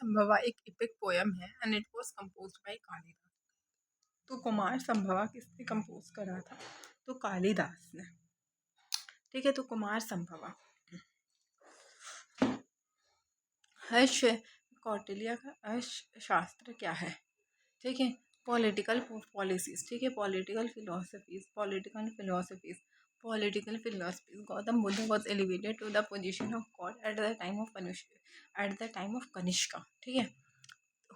संभवा एक epic poem है and it was composed by Kalidas. तो कुमार संभवा किसने कंपोज करा था? तो कालिदास ने। ठीक है, तो कुमार संभवा हर्ष कौटिल्य का अर्थशास्त्र क्या है? ठीक है, पॉलिटिकल पॉलिसीज। ठीक है, political philosophies. Gautam Buddha was elevated to the position of god at the time of Kanishka. ठीक है,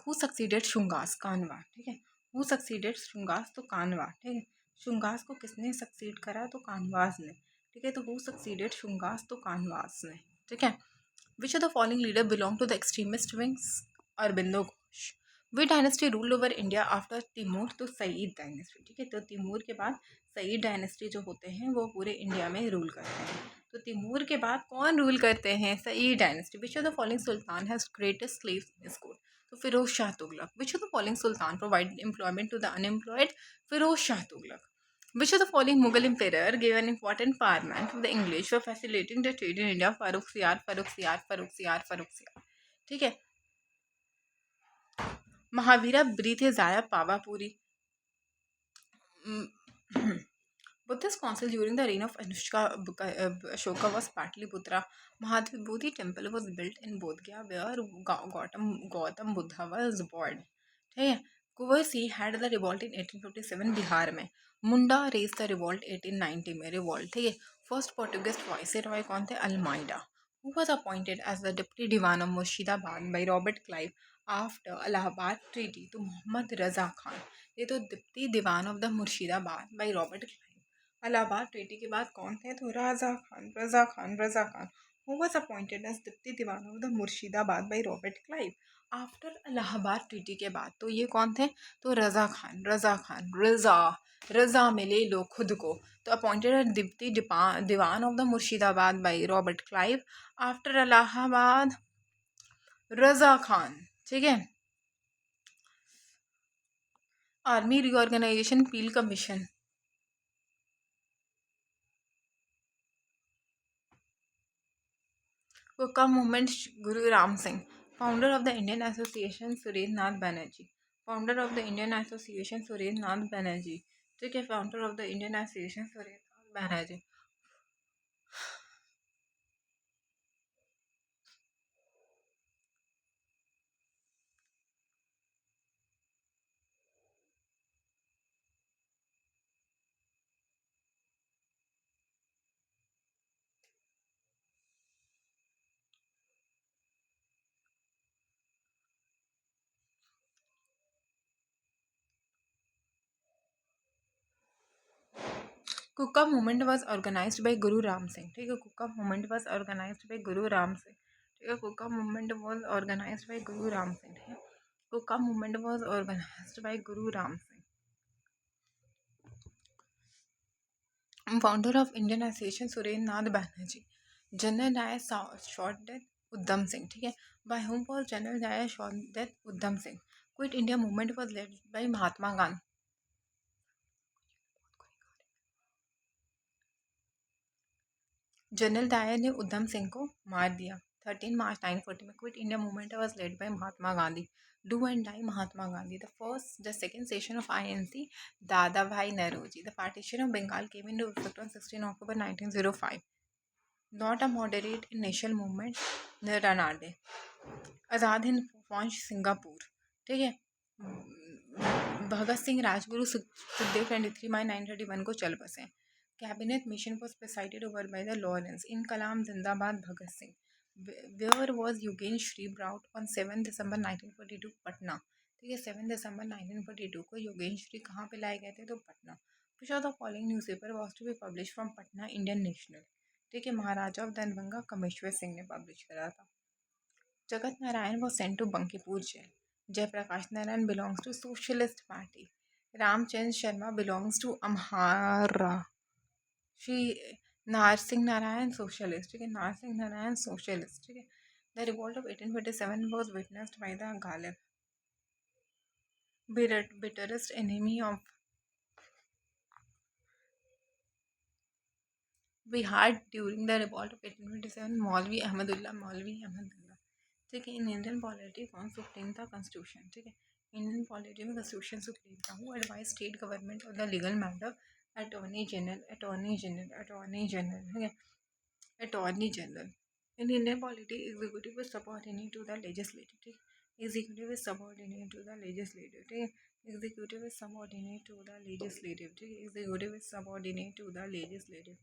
हु सक्सीडेड शुंगास? कानवा। ठीक है, हु सक्सीडेड शुंगास? तो कानवा। ठीक है, शुंगास को किसने सक्सीड करा? तो कानवास ने। ठीक है, तो हु सक्सीडेड शुंगास? तो कानवास ने। ठीक है, which of the following leader belong to the extremist wings? Aurobindo Ghosh. We dynasty rule over India after Timur? तो सईद डायनेस्टी। ठीक है, तो तिमूर के बाद सईद डायनेस्टी जो होते हैं वो पूरे इंडिया में रूल करते हैं। तो तिमूर के बाद कौन रूल करते हैं? Sayyid dynasty. Which of the following sultan has greatest slaves in school? तो Firoz Shah Tughlaq. Which of the following sultan provide employment to the unemployed? Firoz Shah Tughlaq. Which of the following Mughal emperor gave an important empowerment to the English for facilitating the trade in India? Farooq सियार, फारूक सियार, फारूक सियार, फारूक सियार। ठीक है, महावीरा ब्रीथे जाया Pawapuri. Buddhist council during the reign of Ashoka was Patliputra. Mahabodhi temple was built in Bodh Gaya where Gautam Buddha was born. ठीक है, Kunwar Singh had the revolt in 1857 Bihar में। मुंडा raised the revolt 1890 में। रिवॉल्ट। ठीक है, फर्स्ट पोर्टुगीज वाइसरॉय कौन थे? अल्माइडा। Who was appointed as the deputy diwan of Murshidabad by Robert Clive after Allahabad treaty? तो मोहम्मद रजा खान। ये तो deputy Diwan of the Murshidabad by Robert Clive. Allahabad treaty के बाद कौन थे? तो Raza Khan. Who was appointed as deputy Diwan of the Murshidabad by Robert Clive after Allahabad treaty के बाद? तो ये कौन थे? तो रजा खान। रजा में ले लो खुद को। तो appointed as deputy Diwan of the Murshidabad by Robert Clive after Allahabad, Raza Khan. ठीक है, army reorganisation Peel commission. Kuka movement Guru Ram Singh. Founder of the Indian association Surendra Nath Banerjee. Founder of the Indian association Surendra Nath Banerjee. ठीक है, founder of the Indian association Surendra Nath Banerjee. Kuka movement was organised by Guru Ram Singh. ठीक है, कुका movement was organised by Guru Ram Singh. ठीक है, कुका movement was organised by Guru Ram Singh. ठीक है, कुका movement was organised by Guru Ram Singh. Founder of Indian association Surendra Nath Banerjee. General Dyer shot dead Udham Singh. ठीक है, by whom was General Dyer shot dead Udham Singh. Quit India movement was led by Mahatma Gandhi. General Dyer ने उद्धम सिंह को मार दिया 13 मार्च 1940 में। Quit India movement was led by Mahatma Gandhi. Do and die Mahatma Gandhi. The second session of INC Dadabhai Naoroji. The partition of Bengal came into effect on 16 October 1905। Not a moderate in national movement Ranade. Azad Hind Fauj Singapore. ठीक है, भगत सिंह राजगुरु सुखदेव 23 मई 1931 को चल बसे। Cabinet mission was presided over by the Lawrence। Inquilab Zindabad Bhagat Singh. Where was Yogendra Shri brought on 7 December 1942? Patna. ठीक है, 7 December 1942 को योगेंद्र श्री कहाँ पे लाए गए थे? तो Patna. Which of the following newspaper was to be published from Patna? Indian national. ठीक है, महाराजा ऑफ दरभंगा कमेश्वर सिंह ने पब्लिश करा था। Jagat Narayan was sent to Bankipur jail. Jayaprakash Narayan belongs to Socialist Party। Ramchandra Sharma belongs to Amhara। Shri Narsingh Narayan socialist. ठीक है, नारसिंह नारायण सोशलिस्ट। ठीक है, the revolt of 1847 was witnessed by the Ghalib. Bitterest enemy of Bihar during the revolt of 1847? Maulvi Ahmadullah. ठीक है, इन इंडियन पॉलिटी कौन सुप्रीम था? कॉन्स्टिट्यूशन। ठीक है, इंडियन पॉलिटी में कॉन्स्टिट्यूशन सुप्रीम था। Who advise state government of the legal matter? Attorney general, attorney general, attorney general. ठीक है, attorney general. In Indian polity executive is subordinate to the legislative. ठीक है, executive is subordinate to the legislative. ठीक है, executive is subordinate to the legislative. ठीक है, executive is subordinate to the legislative.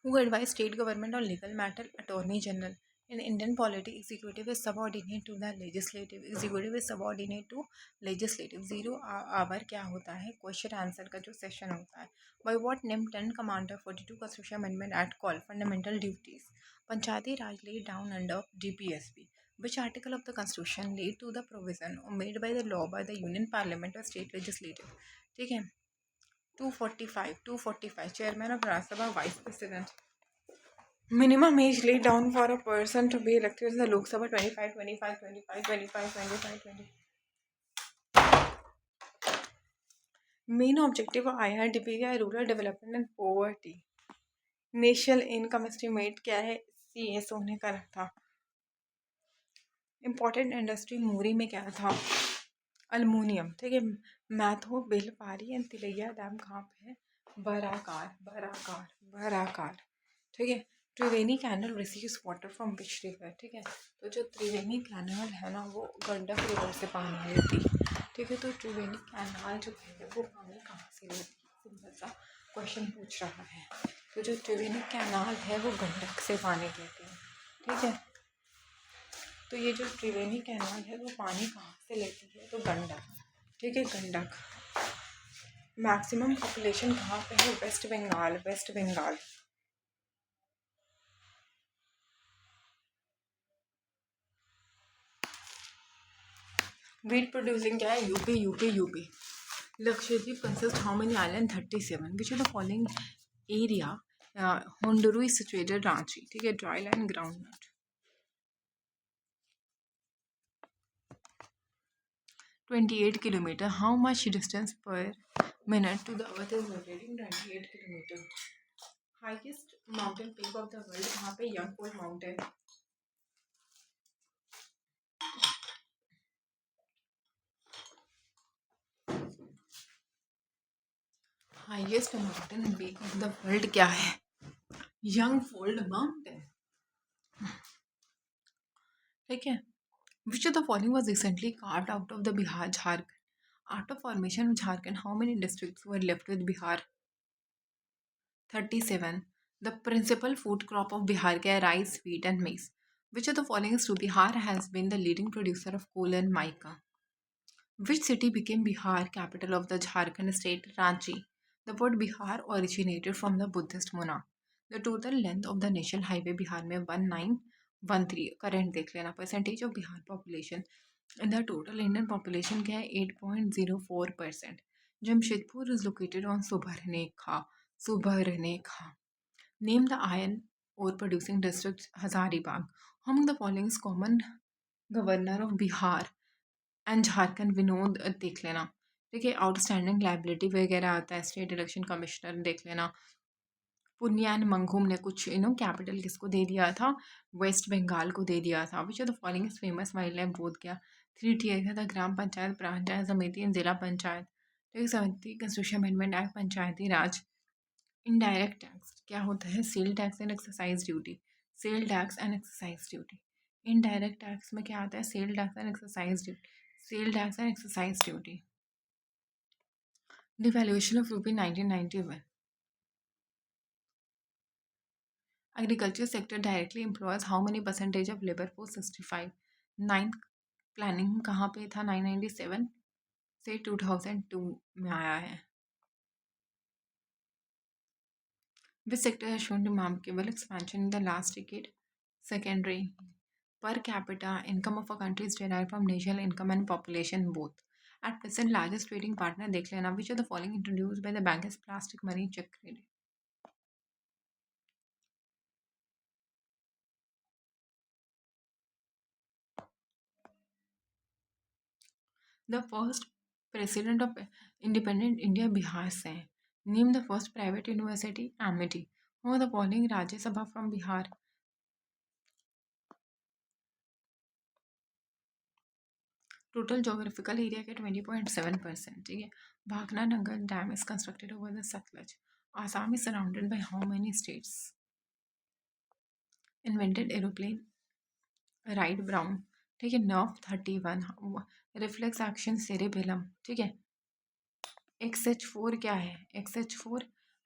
Who advise state government on legal matter? Attorney General. In Indian polity, executive is subordinate to the legislative. Executive is subordinate to legislative. Zero hour क्या होता है? Question answer का जो session होता है. By what name 10 Commander 42 Constitution Amendment Act called fundamental duties? Panchayati Raj laid down under GPSP. Which article of the Constitution laid to the provision or made by the law by the Union Parliament or state legislative? ठीक है, 245 Chairman of Rajya Sabha, Vice President. Minimum age laid down for a person to be elected in the Lok Sabha 25, 25, 25, 25, 25, 20. Main objective of IRDP है rural development and poverty. National income estimate क्या है? CSO ने करा था. Important industry मूरी में क्या था? Aluminium. ठीक है, मैथो बेलपारी एंड तिलैया डैम कहाँ पे है? बराकार, बराकार, बराकार. ठीक है, Triveni canal receives water from which river? ठीक है, तो जो त्रिवेणी कैनल है ना वो गंडक रिवर से पानी लेती. ठीक है, तो त्रिवेणी कैनाल जो है वो पानी कहाँ से लेती? सिंपल सा क्वेश्चन पूछ रहा है. तो जो त्रिवेणी कैनाल है वो गंडक से पानी लेती है. ठीक है, तो ये जो त्रिवेणी कैनाल है वो पानी कहाँ से लेती है? तो गंडक. ठीक है, गंडक. मैक्सिमम पॉपुलेशन कहाँ पे है? वेस्ट बंगाल, वेस्ट बंगाल. वीट प्रोड्यूसिंग क्या है? UP, UP, UP. Lakshadweep consists how many islands? 37. Which of the following area Hondoru is situated? Ranchi. ठीक है, dry land, groundnut. 28 kilometer. How much distance per minute to the earth is rotating? 28 kilometer. Highest mountain peak of the world कहाँ पे? Yangkol mountain. Highest mountain peak of the world क्या है? Yangfold mountain. ठीक है, which of the following was recently carved out of the Bihar, Jharkhand? After formation of Jharkhand, how many districts were left with Bihar? 37. The principal food crop of Bihar is rice, wheat, and maize. Which of the following is true? Bihar has been the leading producer of coal and mica. Which city became Bihar, capital of the Jharkhand state? Ranchi. The word Bihar originated from the Buddhist monarch. The total length of the national highway Bihar में 1913. Current देख लेना. Percentage of Bihar population. And the total Indian population क्या है? 8.04%. Jamshedpur is located on Subarnekha. Subarnekha. Name the iron ore producing district Hazaribagh. Among the following is common governor of Bihar and Jharkhand? Vinod देख लेना. ठीक है, outstanding liability वगैरह आता है. State election commissioner देख लेना. पुनियान मंगूम ने कुछ कैपिटल किसको दे दिया था? वेस्ट बंगाल को दे दिया था. विच of the following is famous wild life बोध गया? 3 टीयर था. ग्राम पंचायत, पंचायत समिति एंड जिला पंचायत. ठीक, समिति कंस्टिट्यूशन अमेंडमेंट एक्ट, पंचायती राज. इनडायरेक्ट टैक्स क्या होता है? Sale tax and exercise duty. Sale tax and exercise duty. Indirect tax में क्या आता है? Sale tax and exercise duty. Sale tax and exercise duty. Devaluation of rupee 1991. Agriculture sector directly employs how many percentage of labor force? 65. Ninth planning कहाँ पे था? 997 से 2002 में आया है. Which sector has shown remarkable expansion in the last decade? Secondary. Per capita income of a country is derived from national income and population both. At present, largest trading partner देख लेना. Which of the following introduced by the bank is plastic money? Check credit. The first president of independent India Bihar से है. Name the first private university, Amity. Who are the following Rajya Sabha from Bihar? Total geographical area के 20.7%. ठीक है. Bhakra Nangal Dam is constructed over the Satluj. Assam is surrounded by how many states? Invented aeroplane, Wright Brown. ठीक है. Nerve 31. Reflex action cerebellum. ठीक है. XH4 क्या है? XH4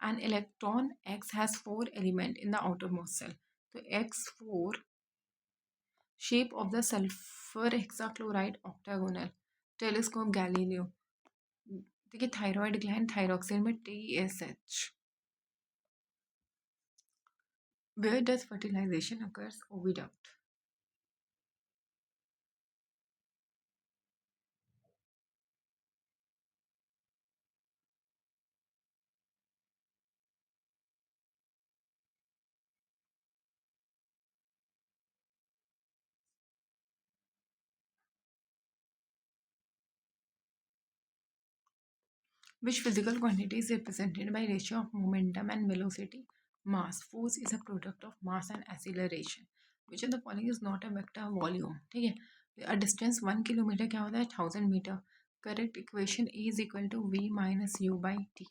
an electron X has 4 element in the outermost cell. तो X4 shape of the sulfur hexachloride octagonal. Telescope Galileo. देखिए thyroid gland thyroxine में TSH. Where does fertilization occurs? Oviduct. Which physical quantity is represented by ratio of momentum and velocity? Mass. Force is a product of mass and acceleration. Which of the following is not a vector volume? ठीक है. A distance 1 kilometre क्या होता है? 1000 metre. Correct equation E is equal to V minus U by T.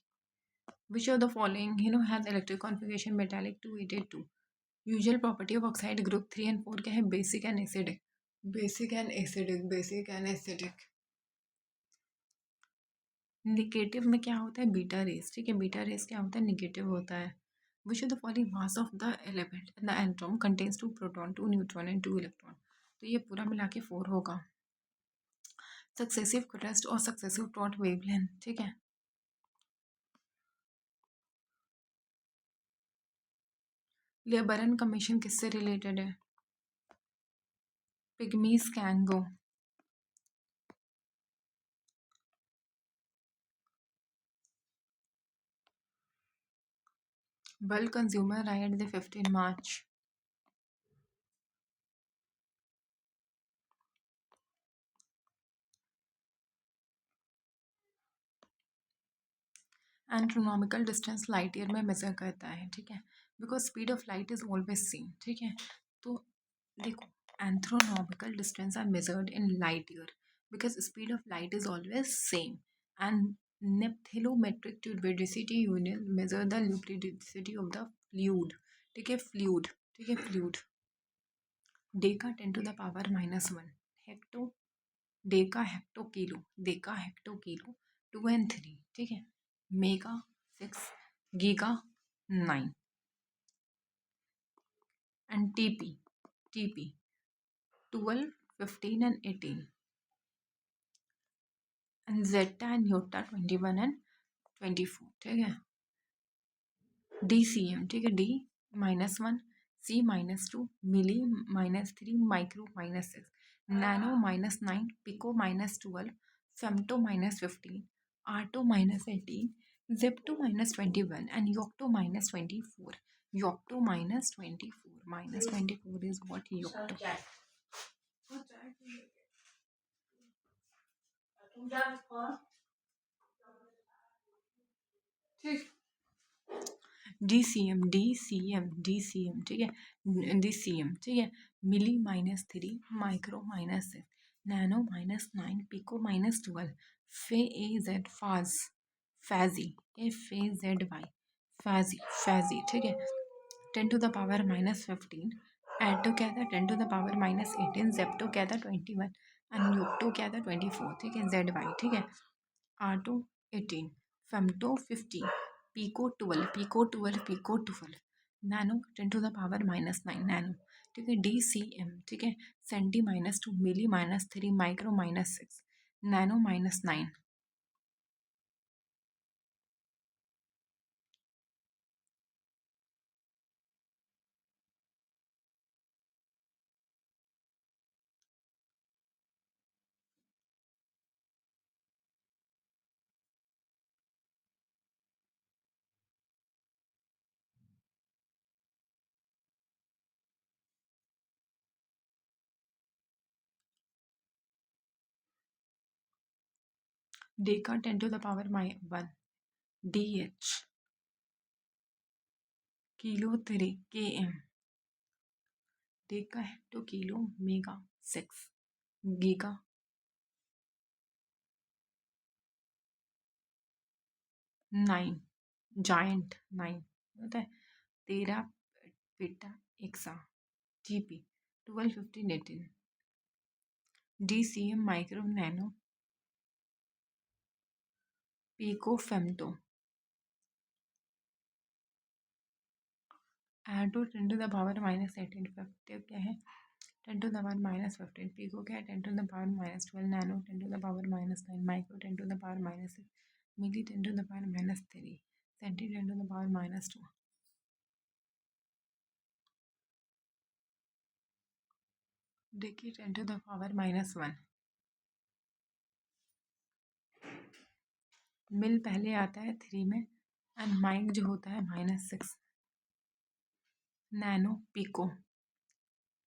Which of the following has electric configuration metallic 288? Usual property of oxide group 3 and 4 क्या है? Basic and acidic. Basic and acidic. Basic and acidic. Negative में क्या होता है? Beta rays. ठीक है. Beta race क्या होता है? निगेटिव होता है. Which of the following mass of the element the atom contains 2 proton 2 neutron and 2 electron. तो ये पूरा मिला के 4 होगा. सक्सेसिव क्रस्ट और सक्सेसिव टॉट वेवलेंथ. ठीक है. लेबरन कमीशन किससे रिलेटेड है? Pygmies Congo. बल्क consumer right the 15 March. Astronomical distance light year में मेजर करता है. ठीक है. Because speed of light is always same. ठीक है. तो देखो astronomical distance are measured in light year because speed of light is always same. And nephelometric turbidity unit measure the lubricity of the fluid. ठीक है. Fluid. ठीक है. Fluid. Deka 10⁻⁻1 hecto. Deka hecto kilo. Deka hecto kilo 2 and 3. ठीक है. Mega 6. Giga 9. and TP 12, 15 and 18. and zeta and iota 21 and 24. ठीक है. DCM. ठीक है. D -1, C -2, milli -3, micro -6, nano -9, pico -12, femto -15, atto -18, zepto -21 and yocto -24. Yocto -24 is what yocto. DCM. ठीक है. DCM. ठीक है. मिली -3, माइक्रो -6, नैनो -9, पिको -12, फे ए Z फाज Faizi FAZY Faizi. ठीक है. 10⁻⁻15. एटो क्या था? 10⁻⁻18. जेप्टो क्या था? 21 and यूक्टो क्या था? 24. ठीक है. ZY. ठीक है. Atto 18, femto 50, pico 12, nano 10⁻⁻9 nano. ठीक है. DCM. ठीक है. Centi -2, milli -3, micro -6, nano -9. Deca 10⁻1. DH, kilo 3 km, deca hecto kilo, mega 6, giga 9, giant 9 होता है, 13 peta exa, GP 12, 15, 18, DCM micro nano, pico femto, atto 10 to the power -18, फेक्टिव क्या है 10 to the power -15, pico क्या है 10 to the power -12, nano 10 to the power -9, micro 10 to the power -6, milli 10 to the power -3, centi 10 to the power -2, deci 10 to the power -1, मिल पहले आता है 3 में, एंड माइक जो होता है -6, नैनो पिको,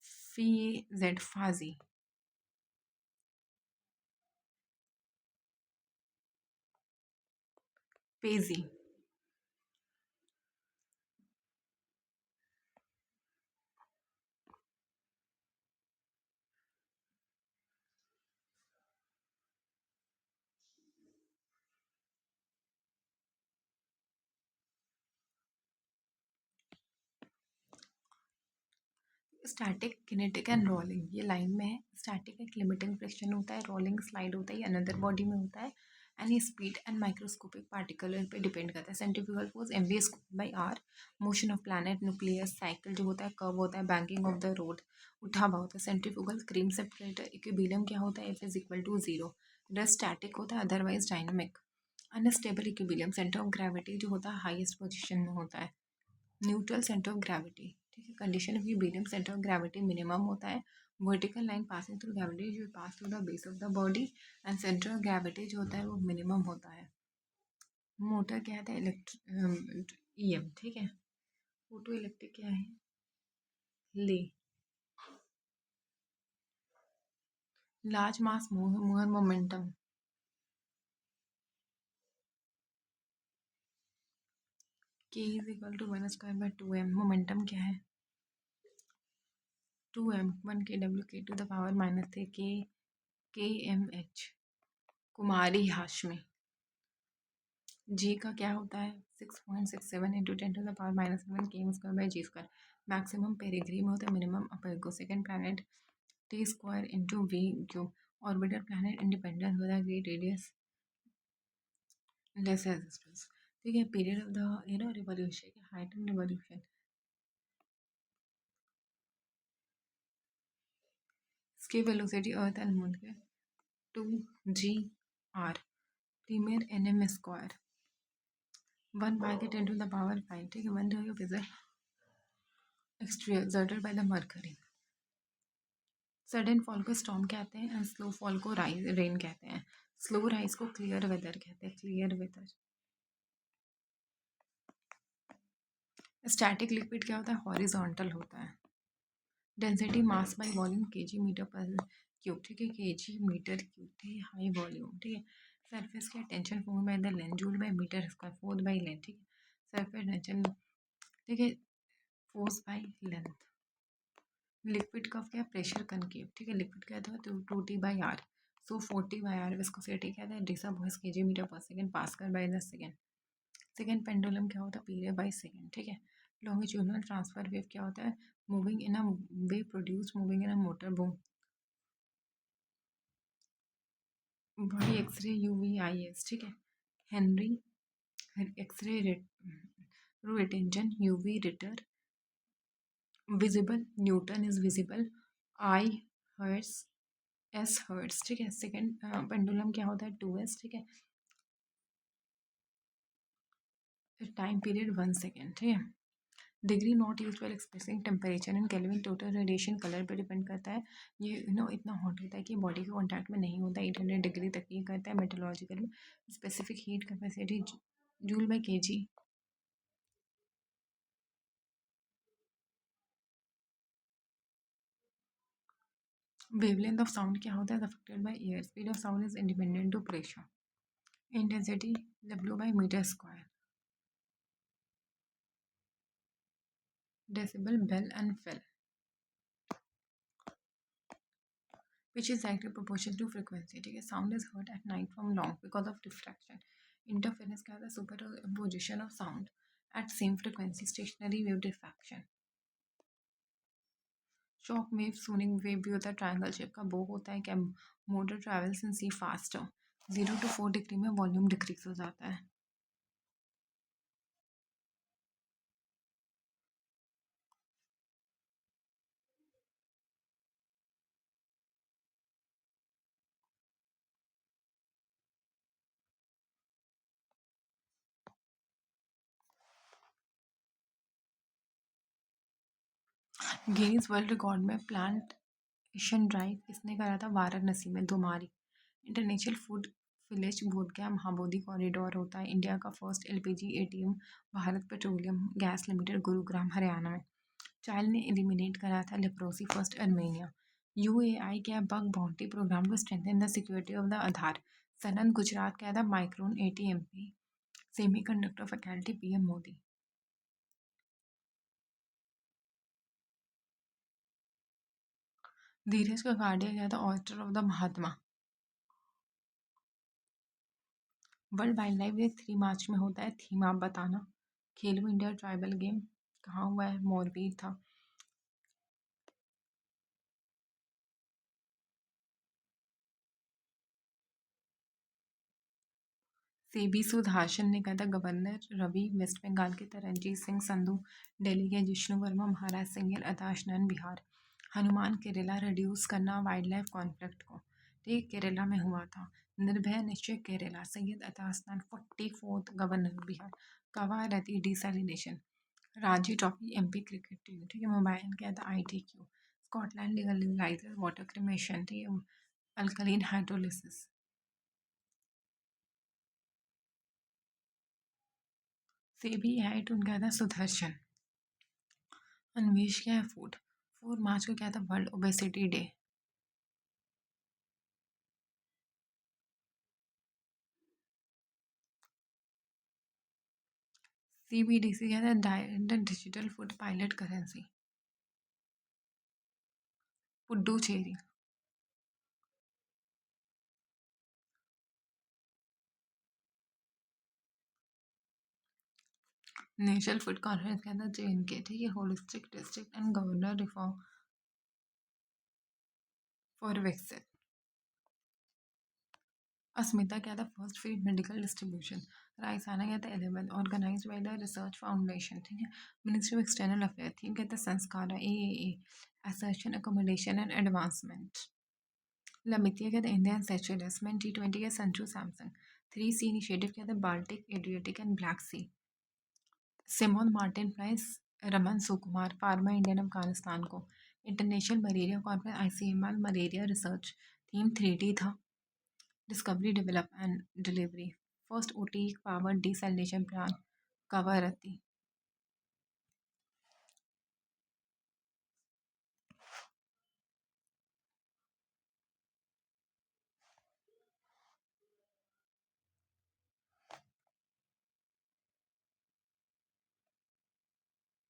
फी जेड फाजी, पेजी, स्टैटिक किनेटिक एंड रोलिंग ये लाइन में है। स्टैटिक एक लिमिटिंग फ्रिक्शन होता है, रोलिंग स्लाइड होता है, ये अनदर बॉडी में होता है, एंड ये स्पीड एंड माइक्रोस्कोपिक पार्टिकुलर पे डिपेंड करता है। Centrifugal force mv square by R, motion of planet nucleus cycle जो होता है कर्व होता है, बैंकिंग ऑफ द रोड उठा हुआ होता है। सेंट्रीफ्यूगल क्रीम सेपरेटर इक्विलिब्रियम क्या होता है, F is equal to 0, rest static होता है otherwise dynamic. Unstable equilibrium centre of gravity जो होता है हाईएस्ट पोजीशन में होता है। न्यूट्रल सेंटर ऑफ ग्रेविटी, ठीक है, condition of equilibrium centre of gravity minimum होता है। Vertical line passing through gravity जो pass through the base of the body, and centre of gravity जो होता है वो मिनिमम होता है। मोटर क्या है इलेक्ट्रिक ईएम, ठीक है। फोटो इलेक्ट्रिक क्या है, ले। Large mass mover momentum, k is equal to 1²/2m, momentum क्या है 2m, 1 kW, k to the power -3, kmh, कुमारी हाशमी। जी का क्या होता है 6.67 into 10 to the power -7 km²/g², maximum perigee में होता है, minimum apogee. Second planet t² into V cube, orbiter planet independent होता है, ग्रेट रेडियस, लेस रेजिस्टेंस, ठीक है। Period of the revolution, height and revolution, इसकी वेलोसिटी अर्थ एंड मून के 2g/r, premiere nm², 1/10 to the power 5, ठीक है। One जो फिजर exerted by the mercury, sudden fall को स्टॉर्म कहते हैं, एंड स्लो फॉल को रेन कहते हैं। स्लो राइज को क्लियर वेदर कहते हैं, क्लियर वेदर। स्टैटिक लिक्विड क्या होता है, हॉरिजॉन्टल होता है। Density mass by volume kg metre per cube, ठीक है, केजी मीटर क्यूब, ठीक है, हाई वॉल्यूम, ठीक है। सरफेस क्या, tension force by the length, joule by metre square, force by length, ठीक है। सरफेस टेंशन, ठीक है, फोर्स बाय लेंथ। लिक्विड का क्या, प्रेशर कनकेव, ठीक है। लिक्विड क्या था 2T/r, सो 40/r, विस्कोसिटी क्या था डिसा वॉइस केजी मीटर पर second, pascal by the second. Second pendulum क्या होता है, पीरियड बाय सेकेंड, ठीक है। लॉन्गिट्यूडनल ट्रांसफर वेव क्या होता है, moving in a way produce moving in a motor boom. Body X-ray UV-IS, ठीक है। Henry X-ray Roentgen UV Ritter, visible Newton is visible, I Hertz, S Hertz, ठीक है। Second pendulum क्या होता है 2s, ठीक है। टाइम पीरियड 1 सेकेंड, ठीक है। Degree not use for expressing temperature in kelvin, total radiation colour पे डिपेंड करता है। ये इतना हॉट होता है कि बॉडी के कॉन्टैक्ट में नहीं होता, 800 डिग्री तक ये करता है। मेट्रोलॉजिकल में स्पेसिफिक हीट कैपेसिटी जूल/kg। वेवलेंथ ऑफ साउंड क्या होता है, affected by air, speed of sound is independent to pressure. Intensity W by meter square. Decibel, bell and fill, which is directly proportional to frequency. ठीक है, sound is heard at night from long because of diffraction. Interference क्या होता है? Superposition of sound at same frequency. Stationary wave diffraction. Shock wave sonic wave भी होता है, triangle shape का वो होता है क्या? Motor travels in sea faster. 0 to 4 degree में वॉल्यूम डिक्रीज हो जाता है. गिनीज वर्ल्ड रिकॉर्ड में प्लांटेशन ड्राइव किसने करा था? वाराणसी में, दुमारी. International food village Bodhgaya Mahabodhi corridor होता है. इंडिया का first LPG ATM Bharat Petroleum gas limited, Gurugram Haryana में. चाइल्ड ने एलिमिनेट करा था लेप्रोसी, फर्स्ट अर्मेनिया. यूएआई क्या? Bug bounty program to strengthen the security of the Aadhaar. सनन गुजरात क्या था? Micron ATMP semiconductor faculty, PM Modi. धीरज का गार्डिया क्या था? Order of the Mahatma. World wild life day 3 मार्च में होता है. थीम आप बताना. खेलो इंडिया ट्राइबल गेम कहाँ हुआ है? मोरबी था. सेबी सुदर्शन ने कहा था. गवर्नर रवि वेस्ट बंगाल के, तरनजीत सिंह संधू दिल्ली के, जिष्णु वर्मा महाराष्ट्र, सिंगल अताशनन बिहार. हनुमान केरला रिड्यूस करना वाइल्ड लाइफ कॉन्फ्लिक्ट को. ठीक, केरला में हुआ था. निर्भया निश्चय केरला, सैयद अताशनन 44th गवर्नर बिहार. कवा रहती desalination. Ranchi trophy MP cricket team. ठीक है, मोबाइल क्या था? ITQ. Scotland legalises water cremation. ठीक है, अल्कलीन हाइड्रोलिसिस. सेबी हाइट उनका था सुदर्शन. अन्वेष क्या है? फूड. 4 मार्च को क्या था? World obesity day. CBDC क्या था? Digital food pilot currency. Puducherry. National food conference क्या था? JNK. ठीक है, holistic district and governor reform for Viksit. Asmita क्या था? First free medical distribution. Raisina क्या था? 11th organised by the research foundation. ठीक है, ministry of external affair. Theme क्या था? Sanskar. AAA assertion accommodation and advancement. लमितिया क्या था? इंडियन सेचुरसमेंट. T20 का संजू सैमसंग. 3C इनिशिएटिव क्या था? Baltic, Adriatic and black sea. Simone Martin prize Raman Sukumar, pharma Indian Afghanistan को. International malaria conference ICMR malaria research. Theme 3D था. Discovery, develop and delivery. First OT power desalination plan. Kavaratti.